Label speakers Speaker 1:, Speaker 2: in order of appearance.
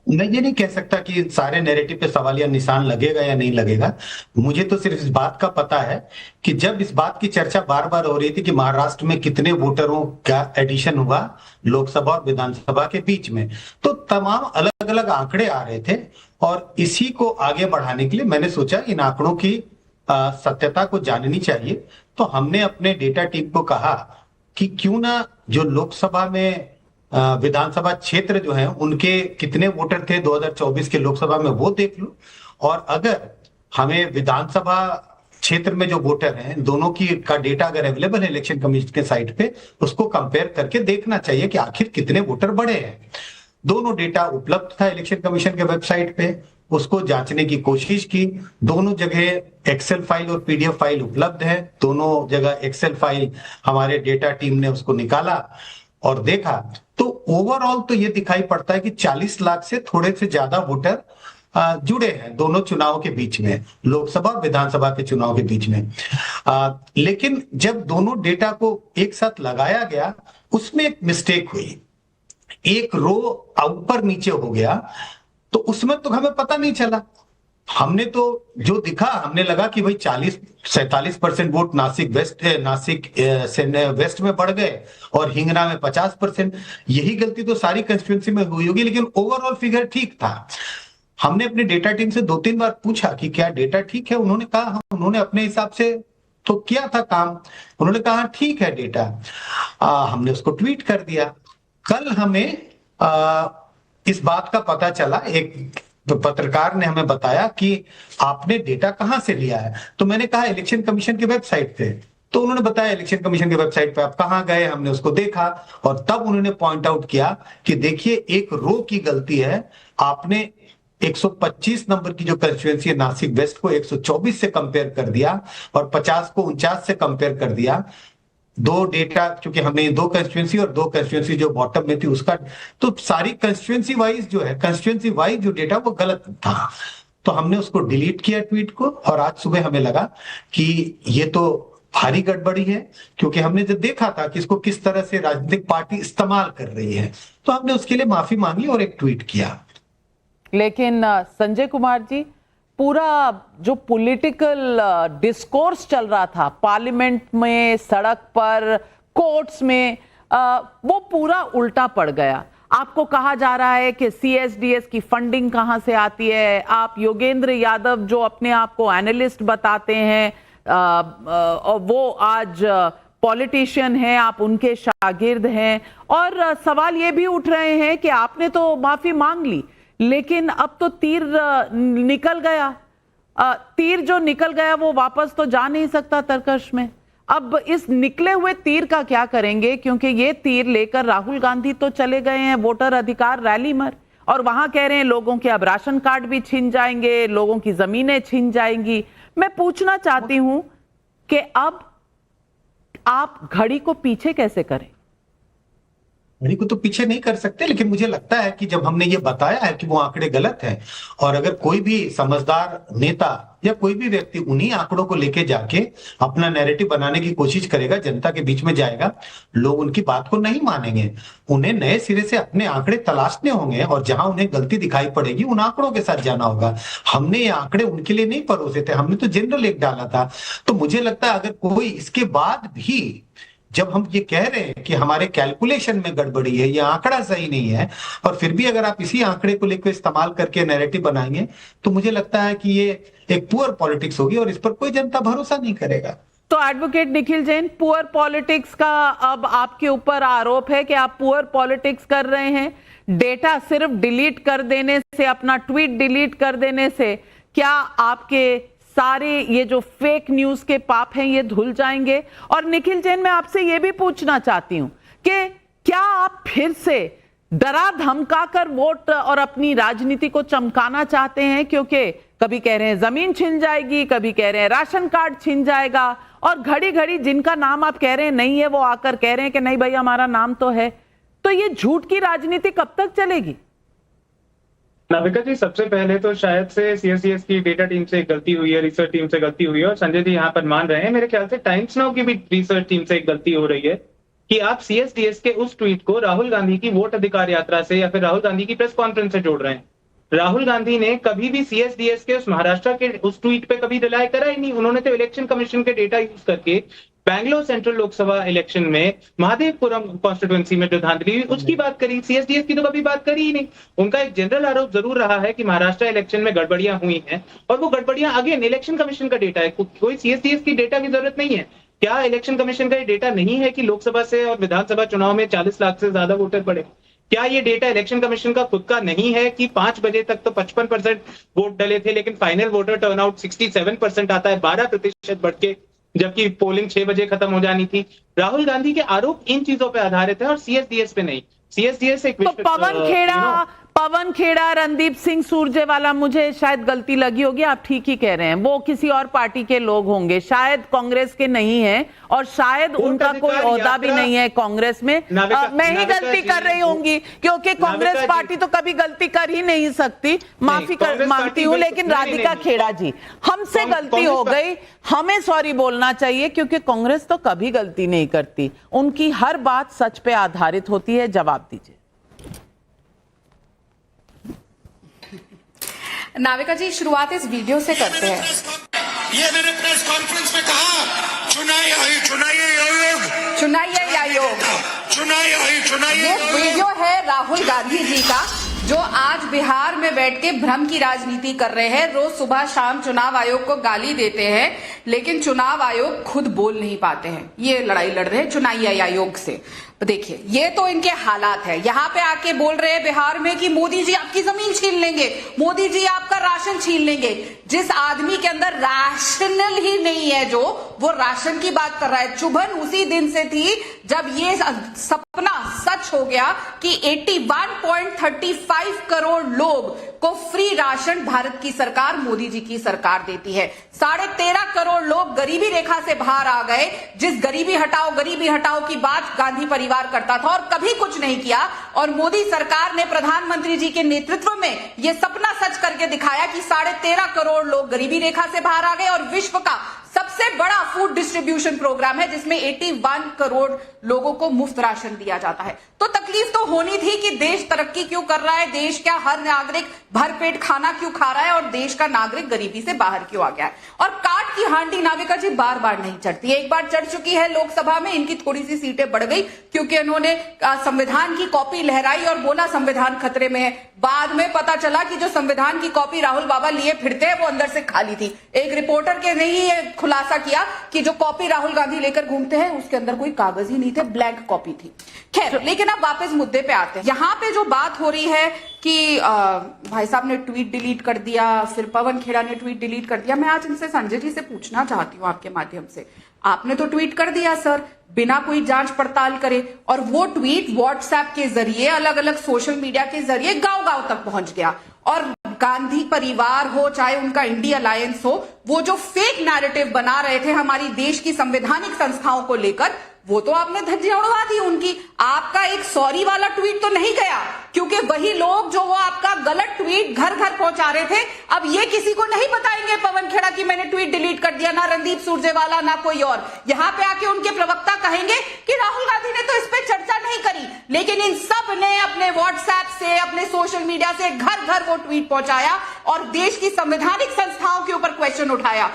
Speaker 1: मैं ये नहीं कह सकता कि सारे नैरेटिव पे सवालिया निशान लगेगा या नहीं लगेगा। मुझे तो सिर्फ इस बात का पता है कि जब इस बात की चर्चा बार बार हो रही थी कि महाराष्ट्र में कितने वोटरों का एडिशन हुआ लोकसभा और विधानसभा के बीच में, तो तमाम अलग अलग आंकड़े आ रहे थे। और इसी को आगे बढ़ाने के लिए मैंने सोचा इन आंकड़ों की सत्यता को जाननी चाहिए। तो हमने अपने डेटा टीम को कहा कि क्यों ना जो लोकसभा में विधानसभा क्षेत्र जो है उनके कितने वोटर थे 2024 के लोकसभा में वो देख लो, और अगर हमें विधानसभा क्षेत्र में जो वोटर हैं दोनों की का डेटा अगर अवेलेबल है इलेक्शन कमीशन के साइट पे, उसको कंपेयर करके देखना चाहिए कि आखिर कितने वोटर बढ़े हैं। दोनों डेटा उपलब्ध था इलेक्शन कमीशन के वेबसाइट पे, उसको जांचने की कोशिश की। दोनों जगह एक्सेल फाइल और पीडीएफ फाइल उपलब्ध है। दोनों जगह एक्सेल फाइल हमारे डेटा टीम ने उसको निकाला और देखा, तो ओवरऑल तो ये दिखाई पड़ता है कि 40 लाख से थोड़े से ज्यादा वोटर जुड़े हैं दोनों चुनाव के बीच में, लोकसभा विधानसभा के चुनाव के बीच में। लेकिन जब दोनों डेटा को एक साथ लगाया गया उसमें एक मिस्टेक हुई, एक रो ऊपर नीचे हो गया, तो उसमें तो हमें पता नहीं चला। हमने तो जो दिखा हमने लगा कि भाई 47% वोट नासिक से वेस्ट में बढ़ गए और हिंगना में 50%। यही गलती तो सारी कंस्टिट्यूंसी में हुई होगी, लेकिन ओवरऑल फिगर ठीक था। हमने अपने डेटा टीम से 2-3 बार पूछा कि क्या डेटा ठीक है, उन्होंने कहा हाँ, उन्होंने अपने हिसाब से तो किया था काम, उन्होंने कहा ठीक है डेटा। हमने उसको ट्वीट कर दिया। कल हमें इस बात का पता चला, एक पत्रकार ने हमें बताया कि आपने डेटा कहां से लिया है। तो मैंने कहा इलेक्शन कमीशन की वेबसाइट पे। तो उन्होंने बताया इलेक्शन कमीशन की वेबसाइट पे आप कहां गए, हमने उसको देखा और तब उन्होंने पॉइंट आउट किया कि देखिए एक रो की गलती है, आपने 125 नंबर की जो कंस्टिट्यूएंसी है नासिक वेस्ट को 124 से कंपेयर कर दिया और 50 को 49 से कंपेयर कर दिया। दो डेटा, क्योंकि हमने दो कंस्टिट्यूएंसी और दो कंस्टिट्यूएंसी जो बॉटम में थी उसका, तो सारी कंस्टिट्यूएंसी वाइज जो है, कंस्टिट्यूएंसी वाइज जो डेटा वो गलत था। तो हमने उसको डिलीट किया ट्वीट को, और आज सुबह हमें लगा कि ये तो भारी गड़बड़ी है, क्योंकि हमने जब देखा था कि इसको किस तरह से राजनीतिक पार्टी इस्तेमाल कर रही है, तो हमने उसके लिए माफी मांगी और एक ट्वीट किया।
Speaker 2: लेकिन संजय कुमार जी, पूरा जो पॉलिटिकल डिस्कोर्स चल रहा था पार्लियामेंट में, सड़क पर, कोर्ट्स में, वो पूरा उल्टा पड़ गया। आपको कहा जा रहा है कि सीएसडीएस की फंडिंग कहां से आती है। आप योगेंद्र यादव जो अपने आप को एनालिस्ट बताते हैं, वो आज पॉलिटिशियन हैं, आप उनके शागिर्द हैं, और सवाल ये भी उठ रहे हैं कि आपने तो माफी मांग ली, लेकिन अब तो तीर निकल गया। तीर जो निकल गया वो वापस तो जा नहीं सकता तरकश में। अब इस निकले हुए तीर का क्या करेंगे, क्योंकि ये तीर लेकर राहुल गांधी तो चले गए हैं वोटर अधिकार रैली में, और वहां कह रहे हैं लोगों के अब राशन कार्ड भी छिन जाएंगे, लोगों की जमीनें छिन जाएंगी। मैं पूछना चाहती हूं कि अब आप घड़ी को पीछे कैसे करें?
Speaker 1: घड़ी को तो पीछे नहीं कर सकते, लेकिन मुझे लगता है कि जब हमने ये बताया है कि वो आंकड़े गलत हैं, और अगर कोई भी समझदार नेता या कोई भी व्यक्ति उन्हीं आंकड़ों को लेके जाके अपना नैरेटिव बनाने की कोशिश करेगा, जनता के बीच में जाएगा, लोग उनकी बात को नहीं मानेंगे। उन्हें नए सिरे से अपने आंकड़े तलाशने होंगे और जहां उन्हें गलती दिखाई पड़ेगी उन आंकड़ों के साथ जाना होगा। हमने ये आंकड़े उनके लिए नहीं परोसे थे, हमने तो जनरल एक डाला था। तो मुझे लगता है अगर कोई इसके बाद भी, जब हम ये कह रहे हैं कि हमारे कैलकुलेशन में गड़बड़ी है, ये आंकड़ा सही नहीं है, और फिर भी अगर आप इसी आंकड़े को लेकर इस्तेमाल करके नैरेटिव बनाएंगे, तो मुझे लगता है कि ये एक पुअर पॉलिटिक्स होगी और इस पर कोई जनता भरोसा नहीं करेगा।
Speaker 2: तो advocate Nikhil Jain, poor politics का अब आपके ऊपर आरोप है कि आप पुअर पॉलिटिक्स कर रहे हैं। डेटा सिर्फ डिलीट कर देने से, अपना ट्वीट डिलीट कर देने से क्या आपके सारे ये जो फेक न्यूज के पाप हैं ये धुल जाएंगे? और निखिल जैन, मैं आपसे ये भी पूछना चाहती हूं कि क्या आप फिर से डरा धमका कर वोट और अपनी राजनीति को चमकाना चाहते हैं? क्योंकि कभी कह रहे हैं जमीन छिन जाएगी, कभी कह रहे हैं राशन कार्ड छिन जाएगा, और घड़ी घड़ी जिनका नाम आप कह रहे हैं नहीं है वो आकर कह रहे हैं कि नहीं भाई हमारा नाम तो है। तो ये झूठ की राजनीति कब तक चलेगी?
Speaker 3: नाविका जी, सबसे पहले तो शायद से सीएससीएस की डेटा टीम से एक गलती हुई है, रिसर्च टीम से गलती हुई है, और संजय जी यहाँ पर मान रहे हैं। मेरे ख्याल से टाइम्स नाउ की भी रिसर्च टीम से एक गलती हो रही है कि आप सीएसडीएस के उस ट्वीट को राहुल गांधी की वोट अधिकार यात्रा से या फिर राहुल गांधी की प्रेस कॉन्फ्रेंस से जोड़ रहे हैं। राहुल गांधी ने कभी भी सीएसडीएस के उस महाराष्ट्र के उस ट्वीट पे कभी रिलाय करा ही नहीं। उन्होंने तो इलेक्शन कमीशन के डेटा यूज करके बैंगलोर सेंट्रल लोकसभा इलेक्शन में महादेवपुरम कॉन्स्टिट्यूएंसी में जो धांधली हुई उसकी बात करी, सीएसडीएस की तो कभी बात करी ही नहीं। उनका एक जनरल आरोप जरूर रहा है कि महाराष्ट्र इलेक्शन में गड़बड़ियां हुई हैं, और वो गड़बड़ियां अगेन इलेक्शन कमीशन का डेटा है, कोई सीएसडीएस की डेटा की जरूरत नहीं है। क्या इलेक्शन कमीशन का ये डेटा नहीं है कि लोकसभा से और विधानसभा चुनाव में 40 लाख से ज्यादा वोटर पड़े? क्या ये डेटा इलेक्शन कमीशन का खुद का नहीं है कि 5 बजे तक तो 55% वोट डले थे, लेकिन फाइनल वोटर टर्नआउट 67% आता है, 12% बढ़ के, जबकि पोलिंग 6 बजे खत्म हो जानी थी। राहुल गांधी के आरोप इन चीजों पे आधारित है और सीएसडीएस पे नहीं। सीएसडीएस एक
Speaker 2: तो पवन खेड़ा, रणदीप सिंह सुरजेवाला, मुझे शायद गलती लगी होगी, आप ठीक ही कह रहे हैं, वो किसी और पार्टी के लोग होंगे, शायद कांग्रेस के नहीं है, और शायद उनका कोई ओहदा भी नहीं है कांग्रेस में। मैं ही गलती कर रही होंगी, क्योंकि कांग्रेस पार्टी तो कभी गलती कर ही नहीं सकती, मांगती हूँ। लेकिन राधिका खेड़ा जी, हमसे गलती हो गई, हमें सॉरी बोलना चाहिए, क्योंकि कांग्रेस तो कभी गलती नहीं करती, उनकी हर बात सच पे आधारित होती है। जवाब दीजिए।
Speaker 4: नाविका जी, शुरुआत इस वीडियो से करते हैं।
Speaker 5: ये मैंने प्रेस कॉन्फ्रेंस में कहा, चुनाई आयोग।
Speaker 4: ये वीडियो है राहुल गांधी जी का, जो आज बिहार में बैठ के भ्रम की राजनीति कर रहे हैं। रोज सुबह शाम चुनाव आयोग को गाली देते हैं, लेकिन चुनाव आयोग खुद बोल नहीं पाते हैं। ये लड़ाई लड़ रहे हैं चुनाव आयोग से। देखिए, ये तो इनके हालात है। यहाँ पे आके बोल रहे हैं बिहार में कि मोदी जी आपकी जमीन छीन लेंगे, मोदी जी आपका राशन छीन लेंगे। जिस आदमी के अंदर राशनल ही नहीं है, जो वो राशन की बात कर रहा है। चुभन उसी दिन से थी जब ये सपना सच हो गया कि 81.35 करोड़ लोग को फ्री राशन भारत की सरकार, मोदी जी की सरकार देती है। 13.5 करोड़ लोग गरीबी रेखा से बाहर आ गए। जिस गरीबी हटाओ की बात गांधी परिवार करता था और कभी कुछ नहीं किया, और मोदी सरकार ने प्रधानमंत्री जी के नेतृत्व में यह सपना सच करके दिखाया कि 13.5 करोड़ लोग गरीबी रेखा से बाहर आ गए, और विश्व का सबसे बड़ा फूड डिस्ट्रीब्यूशन प्रोग्राम है जिसमें 81 करोड़ लोगों को मुफ्त राशन दिया जाता है। तो तकलीफ तो होनी थी कि देश तरक्की क्यों कर रहा है, देश का हर नागरिक भरपेट खाना क्यों खा रहा है, और देश का नागरिक गरीबी से बाहर क्यों आ गया है। और काट की हांडी नाविका जी बार बार नहीं चढ़ती, एक बार चढ़ चुकी है लोकसभा में, इनकी थोड़ी सी सीटें बढ़ गई क्योंकि उन्होंने संविधान की कॉपी लहराई और बोला संविधान खतरे में है। बाद में पता चला कि जो संविधान की कॉपी राहुल बाबा लिए फिरते हैं वो अंदर से खाली थी। एक रिपोर्टर के ने ही खुलासा किया कि जो कॉपी राहुल गांधी लेकर घूमते हैं उसके अंदर कोई कागज ही नहीं थे, ब्लैंक कॉपी थी। खैर, लेकिन अब वापस मुद्दे पे आते हैं। यहाँ पे जो बात हो रही है कि भाई साहब ने ट्वीट डिलीट कर दिया, फिर पवन खेड़ा ने ट्वीट डिलीट कर दिया। मैं आज इनसे संजय जी से पूछना चाहती हूँ आपके माध्यम से, आपने तो ट्वीट कर दिया सर बिना कोई जांच पड़ताल करे, और वो ट्वीट व्हाट्सएप के जरिए, अलग अलग सोशल मीडिया के जरिए गांव गांव तक पहुंच गया। और गांधी परिवार हो चाहे उनका इंडिया अलायंस हो, वो जो फेक नैरेटिव बना रहे थे हमारी देश की संवैधानिक संस्थाओं को लेकर, वो तो आपने धज्जियां उड़वा दी उनकी। आपका एक सॉरी वाला ट्वीट तो नहीं गया, क्योंकि वही लोग जो वो आपका गलत ट्वीट घर घर पहुंचा रहे थे, अब ये किसी को नहीं बताएंगे पवन खेड़ा की मैंने ट्वीट डिलीट कर दिया, ना रणदीप सुरजेवाला ना कोई और। यहाँ पे आके उनके प्रवक्ता कहेंगे कि राहुल गांधी ने तो इस पे चर्चा नहीं करी, लेकिन इन सब ने अपने व्हाट्सएप से, अपने सोशल मीडिया से घर घर वो ट्वीट पहुंचाया और देश की संवैधानिक संस्थाओं के ऊपर क्वेश्चन उठाया।